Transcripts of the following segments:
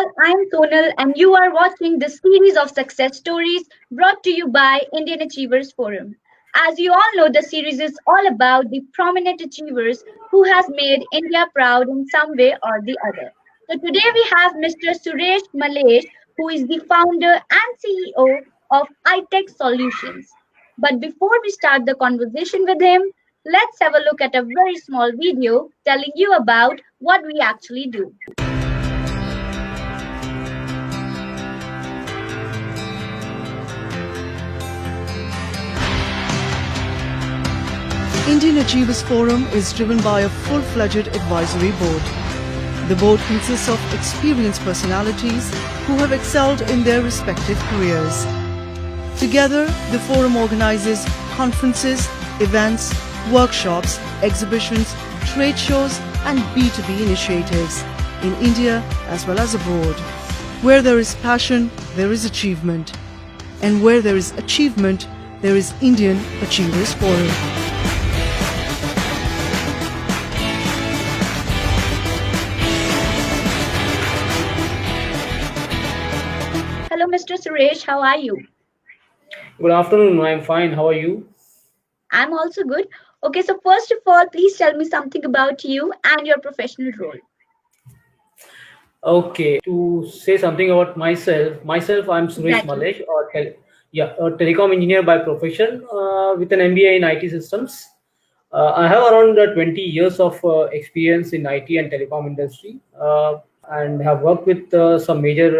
all, I'm Sonal, and you are watching this series of success stories brought to you by Indian Achievers Forum. As you all know, the series is all about the prominent achievers who has made India proud in some way or the other. So today we have Mr. Suresh Malesh, who is the founder and CEO of iTech Solutions. But before we start the conversation with him, let's have a look at a very small video telling you about what we actually do. Indian Achievers Forum is driven by a full-fledged advisory board. The board consists of experienced personalities who have excelled in their respective careers. Together, the forum organizes conferences, events, workshops, exhibitions, trade shows and B2B initiatives in India as well as abroad. Where there is passion, there is achievement. And where there is achievement, there is Indian Achievers Forum. Hello, Mr. Suresh. How are you? Good afternoon. I'm fine. How are you? I'm also good. Okay, so first of all, please tell me something about you and your professional role. Okay. To say something about myself, I'm Suresh Exactly. Malesh, a telecom engineer by profession, with an MBA in IT systems. I have around 20 years of experience in IT and telecom industry, and have worked with some major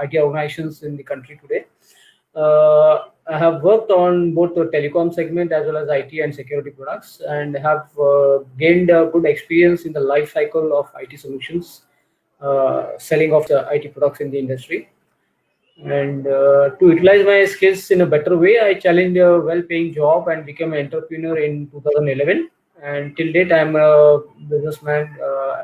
IT organizations in the country today. I have worked on both the telecom segment as well as IT and security products, and have gained a good experience in the life cycle of IT solutions, selling of the IT products in the industry. And to utilize my skills in a better way, I challenged a well-paying job and became an entrepreneur in 2011. And till date, I'm a businessman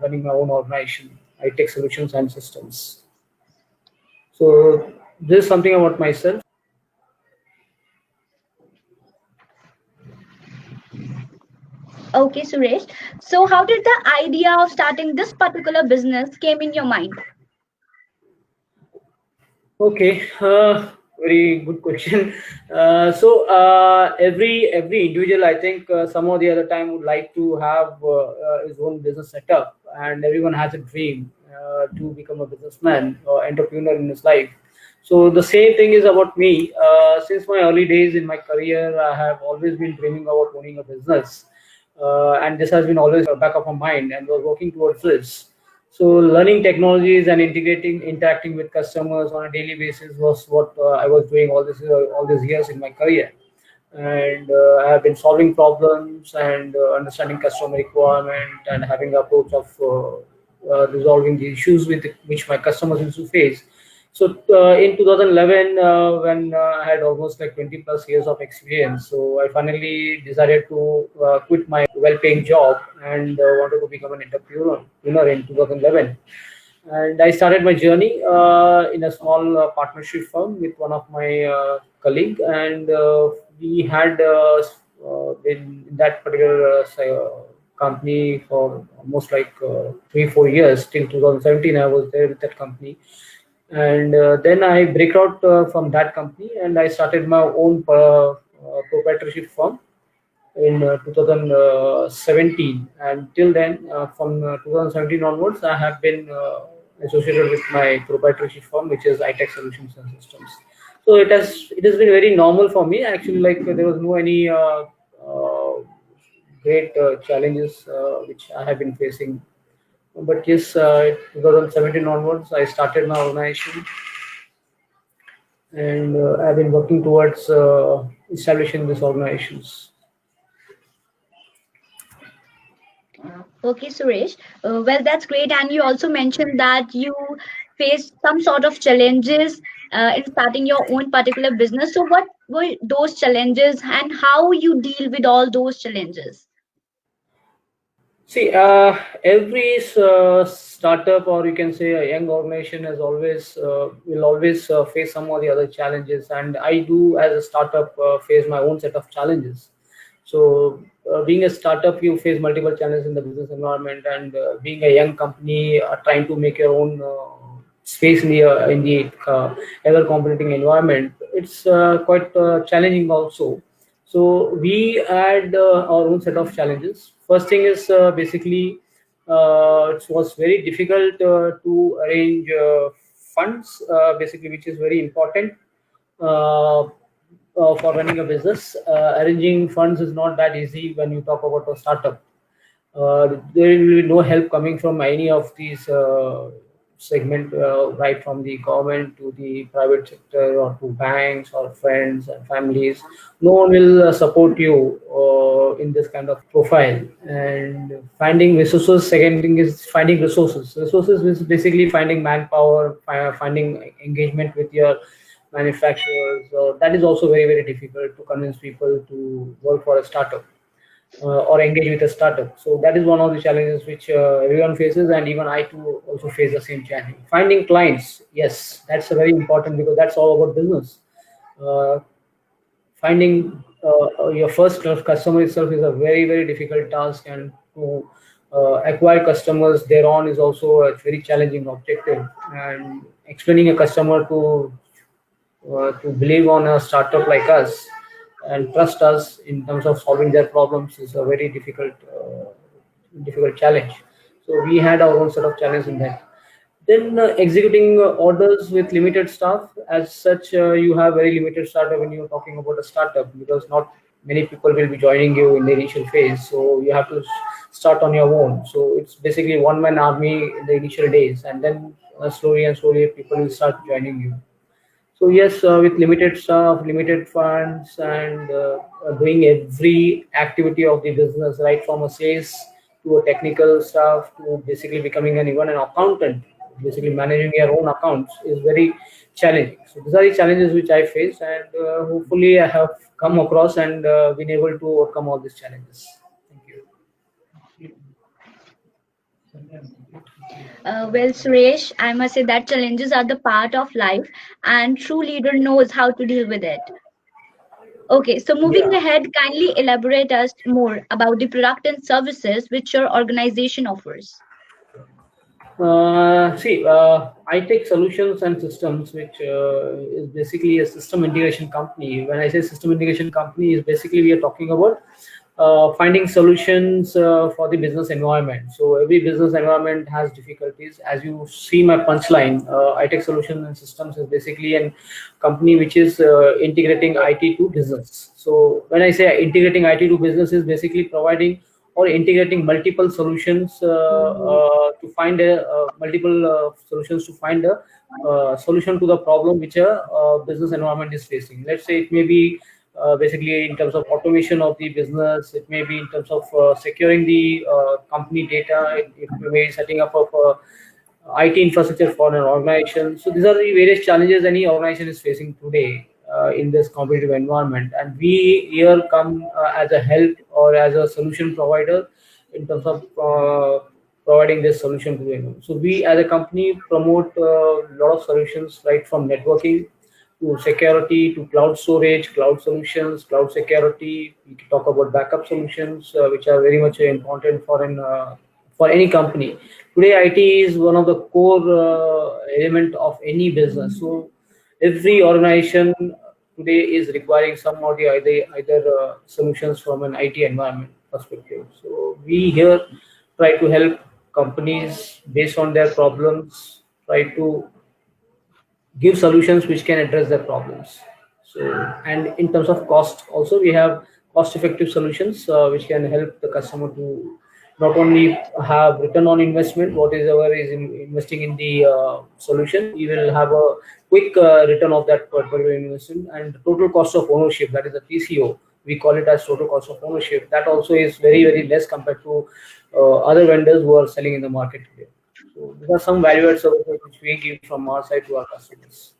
running my own organization, iTech Solutions and Systems. So this is something about myself. Okay, Suresh. So how did the idea of starting this particular business came in your mind? Okay, very good question. Every individual, I think, some or the other time would like to have his own business setup, and everyone has a dream to become a businessman or entrepreneur in his life. So the same thing is about me. Since my early days in my career, I have always been dreaming about owning a business, and this has been always a back of my mind, and was working towards this. So learning technologies and interacting with customers on a daily basis was what I was doing all these years in my career. And I have been solving problems and understanding customer requirement and having the approach of resolving the issues with which my customers used to face. So in 2011, when I had almost like 20 plus years of experience, so I finally decided to quit my well-paying job and wanted to become an entrepreneur in 2011. And I started my journey in a small partnership firm with one of my colleague, and we had been in that particular company for almost like 3 4 years till 2017. I was there with that company, and then I break out from that company and I started my own proprietorship firm in 2017. And till then, from 2017 onwards, I have been associated with my proprietorship firm, which is iTech Solutions and Systems. So it has been very normal for me actually. Like there was no any great challenges which I have been facing. But yes, 2017 onwards, I started my organization, and I've been working towards establishing these organizations. Okay, Suresh. Well, that's great. And you also mentioned that you faced some sort of challenges in starting your own particular business. So what were those challenges and how you deal with all those challenges? See, every startup, or you can say a young organization, has always will always face some or the other challenges, and I do as a startup face my own set of challenges. So, being a startup, you face multiple challenges in the business environment, and being a young company, trying to make your own space in the ever competing environment. It's quite challenging also. So we had our own set of challenges. First thing is basically it was very difficult to arrange funds, basically, which is very important for running a business. Arranging funds is not that easy when you talk about a startup. There will be no help coming from any of these segment, right from the government to the private sector or to banks or friends and families. No one will support you in this kind of profile. And finding resources. Second thing is finding resources. Resources is basically finding manpower, finding engagement with your manufacturers. That is also very very difficult to convince people to work for a startup or engage with a startup. So that is one of the challenges which everyone faces, and even I too also face the same challenge. Finding clients, yes, that's a very important, because that's all about business. Uh, Finding your first customer itself is a very very difficult task, and to acquire customers thereon is also a very challenging objective. And explaining a customer to believe on a startup like us and trust us in terms of solving their problems is a very difficult challenge. So we had our own set of challenges in that. Then executing orders with limited staff. As such, you have very limited startup when you're talking about a startup, because not many people will be joining you in the initial phase. So you have to start on your own. So it's basically one man army in the initial days, and then slowly and slowly people will start joining you. So yes, with limited staff, limited funds, and doing every activity of the business, right from a sales to a technical staff to basically becoming even an accountant, basically managing your own accounts is very challenging. So these are the challenges which I face, and hopefully I have come across and been able to overcome all these challenges. Thank you. Well, Suresh, I must say that challenges are the part of life, and true leader knows how to deal with it. Okay, so moving Yeah. ahead, kindly elaborate us more about the product and services which your organization offers. See, iTech Solutions and Systems, which is basically a system integration company. When I say system integration company, is basically we are talking about finding solutions for the business environment. So every business environment has difficulties. As you see, my punchline, iTech Solutions and Systems is basically a company which is integrating IT to business. So when I say integrating IT to business, is basically providing or integrating multiple solutions to find a multiple solutions to find a solution to the problem which a business environment is facing. Let's say it may be basically in terms of automation of the business, it may be in terms of securing the company data, it may be setting up of IT infrastructure for an organization. So these are the various challenges any organization is facing today in this competitive environment, and we here come as a help or as a solution provider in terms of providing this solution to them. So we as a company promote a lot of solutions, right from networking to security to cloud storage, cloud solutions, cloud security. We can talk about backup solutions, which are very much important for any company. Today, IT is one of the core element of any business. So every organization today is requiring some or the either solutions from an IT environment perspective. So we here try to help companies based on their problems, try to give solutions which can address their problems. So, and in terms of cost, also we have cost-effective solutions which can help the customer to not only have return on investment, whatever is investing in the solution, you will have a quick return of that particular investment, and the total cost of ownership, that is the TCO. We call it as total cost of ownership. That also is very very less compared to other vendors who are selling in the market today. So these are some value-added services which we give from our side to our customers.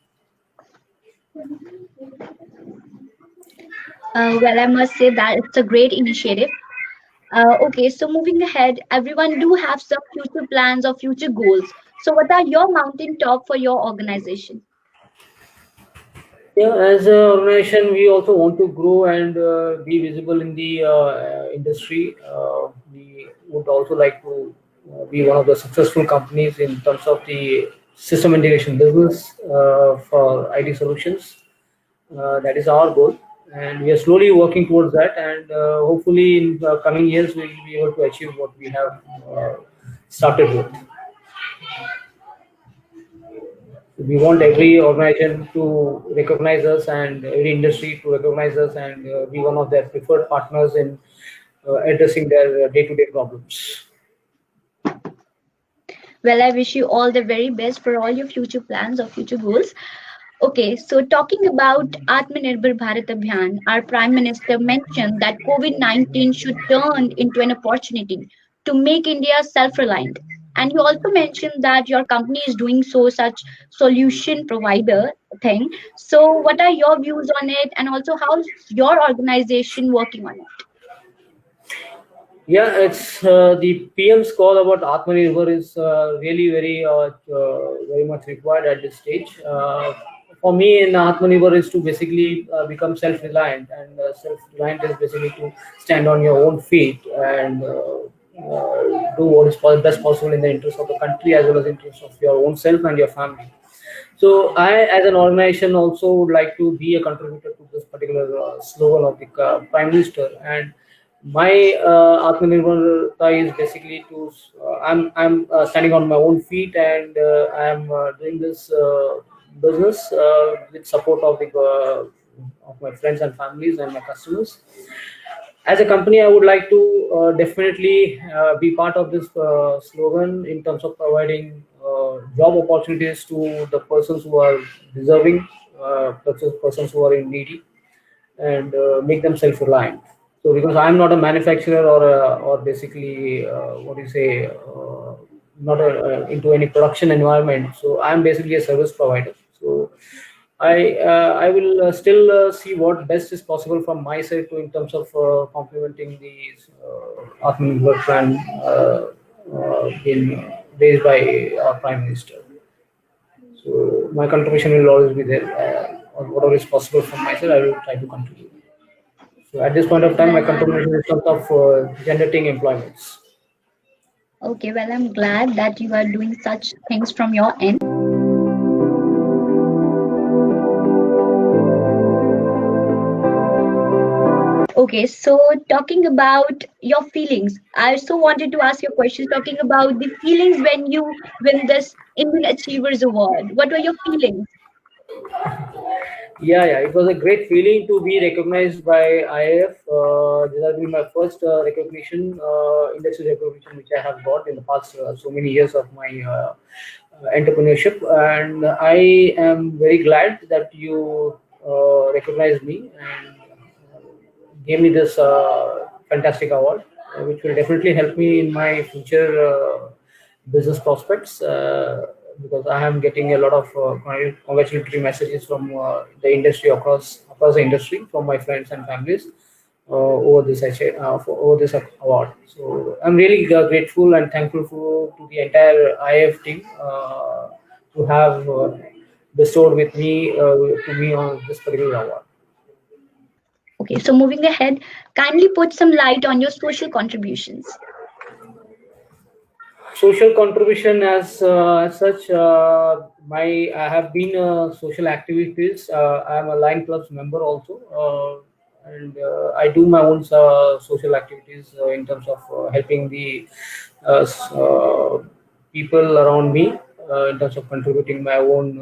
Well, I must say that it's a great initiative. Okay, so moving ahead, everyone do have some future plans or future goals. So, what are your mountain top for your organization? Yeah, as an organization, we also want to grow and be visible in the industry. We would also like to be one of the successful companies in terms of the system integration business for IT solutions. That is our goal, and we are slowly working towards that. And hopefully, in the coming years, we will be able to achieve what we have started with. We want every organization to recognize us and every industry to recognize us and be one of their preferred partners in addressing their day-to-day problems. Well, I wish you all the very best for all your future plans or future goals. Okay, so talking about Atmanirbhar Bharat Abhiyan, our Prime Minister mentioned that COVID-19 should turn into an opportunity to make India self-reliant. And you also mentioned that your company is doing so such solution provider thing. So what are your views on it, and also how's your organization working on it? Yeah, it's the PM's call about Atmanirbhar is really very much required at this stage. For me, in Atmanirbhar is to basically become self-reliant, and self-reliant is basically to stand on your own feet and do what is best possible in the interest of the country as well as in interest of your own self and your family. So I, as an organization, also would like to be a contributor to this particular slogan of the Prime Minister. And my Atmanirbharta is basically to I'm standing on my own feet, and I'm doing this business with support of my friends and families and my customers. As a company, I would like to definitely be part of this slogan in terms of providing job opportunities to the persons who are deserving, persons who are in needy, and make them self-reliant. So, because I'm not a manufacturer or basically what do you say, not into any production environment. So, I'm basically a service provider. So, I will still see what best is possible from my side to in terms of complementing the Atmanirbhar plan being raised by our Prime Minister. So my contribution will always be there. Or whatever is possible from my side, I will try to contribute. So at this point of time, my Well, I'm contribution is in terms of generating employments. okay. Well, I'm glad that you are doing such things from your end. Okay, so talking about your feelings, I also wanted to ask you a question talking about the feelings when you win this Indian Achievers Award. What were your feelings? Yeah, it was a great feeling to be recognized by IIF. This has been my first recognition, industry recognition, which I have got in the past so many years of my entrepreneurship, and I am very glad that you recognized me and gave me this fantastic award, which will definitely help me in my future business prospects. Because I am getting a lot of congratulatory messages from the industry across the industry from my friends and families over this award. So I'm really grateful and thankful to the entire IF team to have bestowed with me to me on this particular award. Okay, so moving ahead, kindly put some light on your social contributions. Social contribution as such, my I have been social activities. I am a Lion Clubs member also, and I do my own social activities in terms of helping the people around me in terms of contributing my own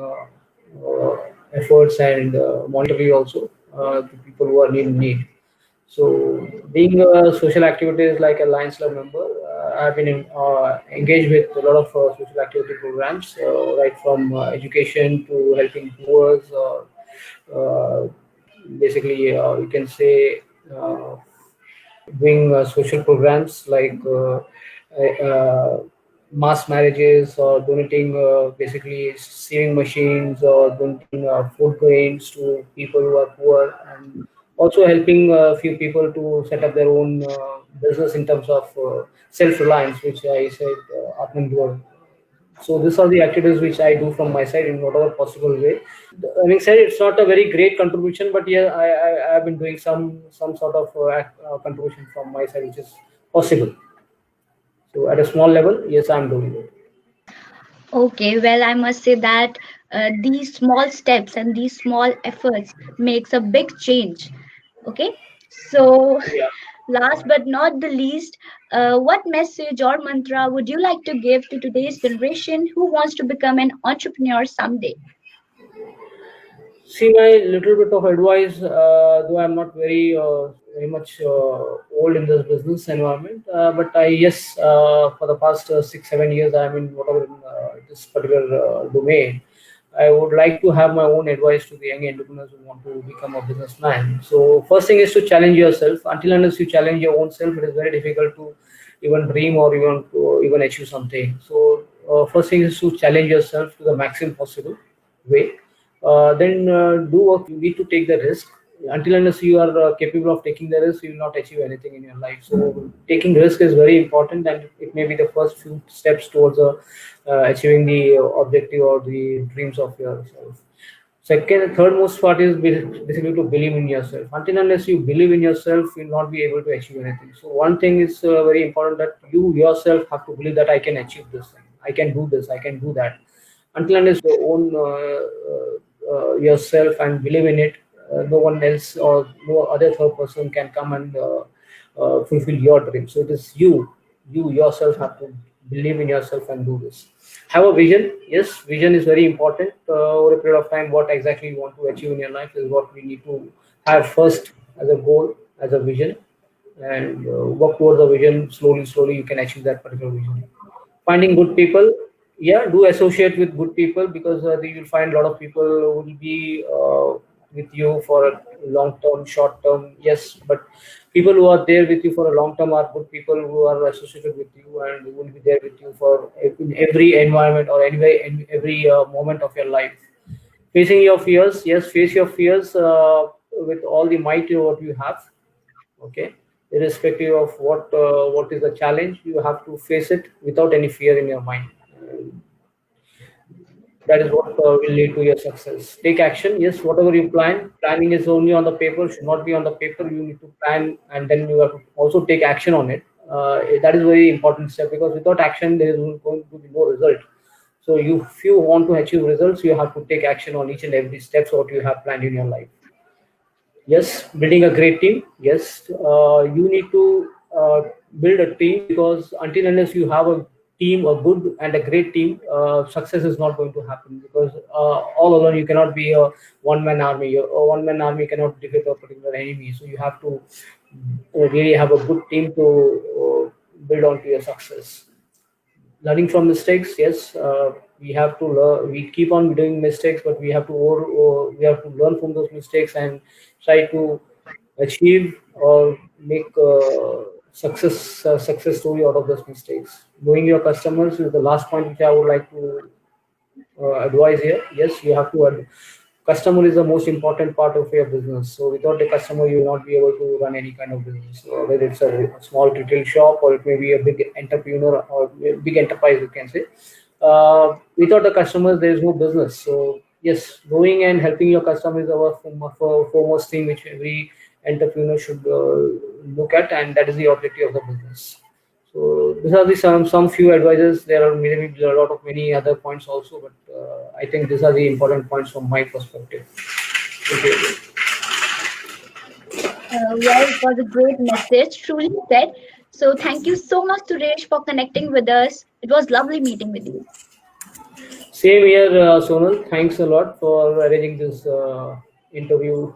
efforts and monetarily also to people who are in need. So, being a social activities like a Lions Club member, I've been engaged with a lot of social activity programs, right from education to helping poor. Uh, Basically, you can say doing social programs like mass marriages or donating basically sewing machines or donating food grains to people who are poor, and also helping a few people to set up their own business in terms of self-reliance, which I said Atmanirbhar. So these are the activities which I do from my side in whatever possible way. Having said, it's not a very great contribution, but yeah, I have been doing some sort of contribution from my side, which is possible. So at a small level, yes, I'm doing it. Okay, well, I must say that these small steps and these small efforts makes a big change. Okay, so Yeah. last but not the least, what message or mantra would you like to give to today's generation who wants to become an entrepreneur someday? See, my little bit of advice, though I'm not very much old in this business environment, but I yes, for the past 6 7 years, I'm in whatever this particular domain. I would like to have my own advice to the young entrepreneurs who want to become a businessman. So first thing is to challenge yourself. Until unless you challenge your own self, it is very difficult to even dream or even achieve something. So first thing is to challenge yourself to the maximum possible way. Then do work. You need to take the risk. Until unless you are capable of taking the risk, you will not achieve anything in your life. So taking risk is very important, and it may be the first few steps towards achieving the objective or the dreams of yourself. Second, third most part is basically to believe in yourself. Until unless you believe in yourself, you'll not be able to achieve anything. So one thing is very important, that you yourself have to believe that I can achieve this thing, I can do this, I can do that. Until unless you own yourself and believe in it, no one else or no other third person can come and fulfill your dream. So it is you yourself have to believe in yourself and do this. Have a vision. Yes, vision is very important. Over a period of time, what exactly you want to achieve in your life is what we need to have first as a goal, as a vision, and work towards the vision. Slowly you can achieve that particular vision. Finding good people, yeah, do associate with good people, because you will find a lot of people who will be with you for a long term, short term, yes, but people who are there with you for a long term are good people who are associated with you and who will be there with you for in every environment or anyway in every moment of your life. Facing your fears, yes, face your fears with all the might what you have. Okay, irrespective of what is the challenge, you have to face it without any fear in your mind. That is what will lead to your success. Take action. Yes, whatever you plan, planning is only on the paper, should not be on the paper. You need to plan and then you have to also take action on it. That is very important step, because without action there is going to be no result. So if you want to achieve results, you have to take action on each and every steps what you have planned in your life. Yes, building a great team. Yes, you need to build a team, because until unless you have a team, a good and a great team, success is not going to happen, because all alone you cannot be a one-man army. A one-man army cannot defeat a particular enemy. So you have to really have a good team to build on to your success. Learning from mistakes, yes, we have to learn. We keep on doing mistakes, but we have to learn from those mistakes and try to achieve or make success story out of those mistakes. Knowing your customers is the last point which I would like to advise here. Yes, you have to customer is the most important part of your business. So without the customer, you will not be able to run any kind of business. So whether it's a small retail shop or it may be a big entrepreneur or a big enterprise, you can say. Without the customers, there is no business. So yes, knowing and helping your customers is our foremost thing which every entrepreneur should look at, and that is the objective of the business. So these are the some few advices. There are maybe a lot of many other points also, but I think these are the important points from my perspective. Okay. Well, it was a great message, truly said. So thank you so much, Suresh, for connecting with us. It was lovely meeting with you. Same here, Sonal. Thanks a lot for arranging this interview.